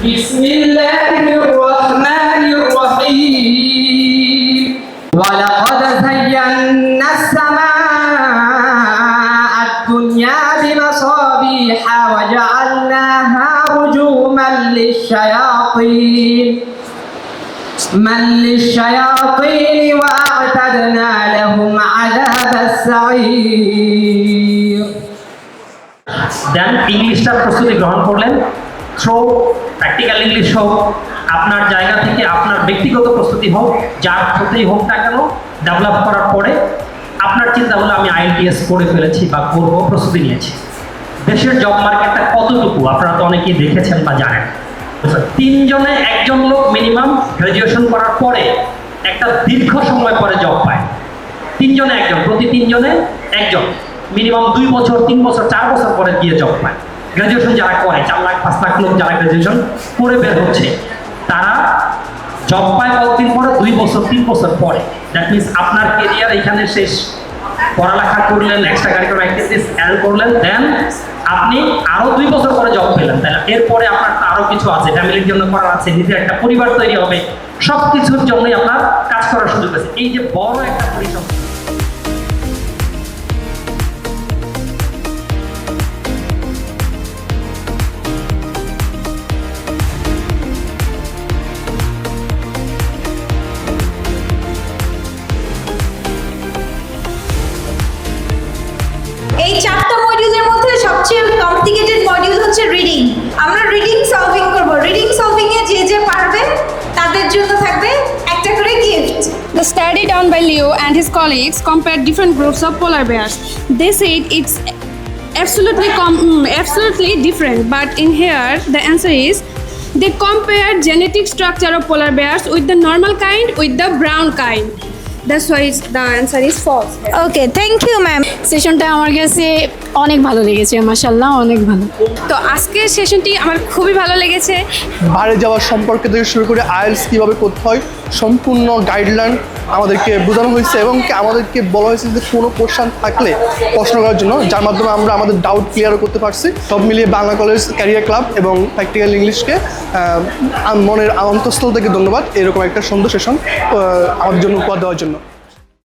بسم الله الرحمن الرحيم ولقد زينا السماء الدنيا بمصابيح وجعلناها رجوما للشياطين وأعتدنا لهم عذاب السعير দেন ইংলিশটার প্রস্তুতি গ্রহণ করলেন। থ্রো প্র্যাকটিক্যাল ইংলিশ হোক, আপনার জায়গা থেকে আপনার ব্যক্তিগত প্রস্তুতি হোক, যার থ্রোতেই হোক না কেন, ডেভেলপ করার পরে আপনার চিন্তা হলো আমি IELTS করে ফেলেছি বা করবো, প্রস্তুতি নিয়েছি। দেশের জব মার্কেটটা কতটুকু আপনারা তো অনেকেই দেখেছেন বা জানেন। 3 জনে 1 জন লোক মিনিমাম গ্র্যাজুয়েশন করার পরে একটা দীর্ঘ সময় পরে জব পায়। 3 জনে 1 জন, প্রতি 3 জনে 1 জন মিনিমাম 2 বছর 3 বছর 4 বছর পরে গিয়ে জব পায়। গ্র্যাজুয়েশন যারা করে 4 লাখ 5 লাখ লোক যারা গ্র্যাজুয়েশন করে বের হচ্ছে, তারা জব পায় কতদিন পরে? 2 বছর 3 বছর পরে। দ্যাট মিনস আপনার কেরিয়ার এখানে শেষ। পড়ালেখা করলেন, এক্সট্রা কারিকুলাম অ্যাক্টিভিটিস অ্যাড করলেন, দেন আপনি আরো 2 বছর পরে জব পেলেন, তাই না? এরপরে আপনার আরো কিছু আছে, ফ্যামিলির জন্য করার আছে, নিজের একটা পরিবার তৈরি হবে, সব কিছুর জন্যই আপনার কাজ করার সুযোগ আছে। এই যে বড় একটা পরিসংখ্যান, এই 4টা মডিউলের মধ্যে সবচেয়ে কমপ্লিকেটেড মডিউল হচ্ছে রিডিং। আমরা রিডিং সলভিং করব। রিডিং সলভিং এ যে পারবে তাদের জন্য থাকবে একটা করে gift. The study done by Leo and his colleagues compared different groups of polar bears. They said it's absolutely different, but in here the answer is they compared genetic structure of polar bears with the normal kind with the brown kind. That's why the answer is false. Okay, thank you ma'am. সেশনটা আমার কাছে অনেক ভালো লেগেছে, মাশাআল্লাহ অনেক ভালো। তো আজকের সেশনটি আমার খুবই ভালো লেগেছে। বাইরে যাওয়ার সম্পর্কে থেকে শুরু করে IELTS কীভাবে করতে হয় সম্পূর্ণ গাইডলাইন আমাদেরকে বোঝানো হয়েছে এবং আমাদেরকে বলা হয়েছে যে কোনো কোশ্চেন থাকলে প্রশ্ন করার জন্য, যার মাধ্যমে আমরা আমাদের ডাউট ক্লিয়ারও করতে পারছি। সব মিলিয়ে বাংলা কলেজ ক্যারিয়ার ক্লাব এবং প্র্যাকটিক্যাল ইংলিশকে মনের অন্তঃস্থল থেকে ধন্যবাদ এরকম একটা সুন্দর সেশন আমাদের জন্য উপহার দেওয়ার জন্য।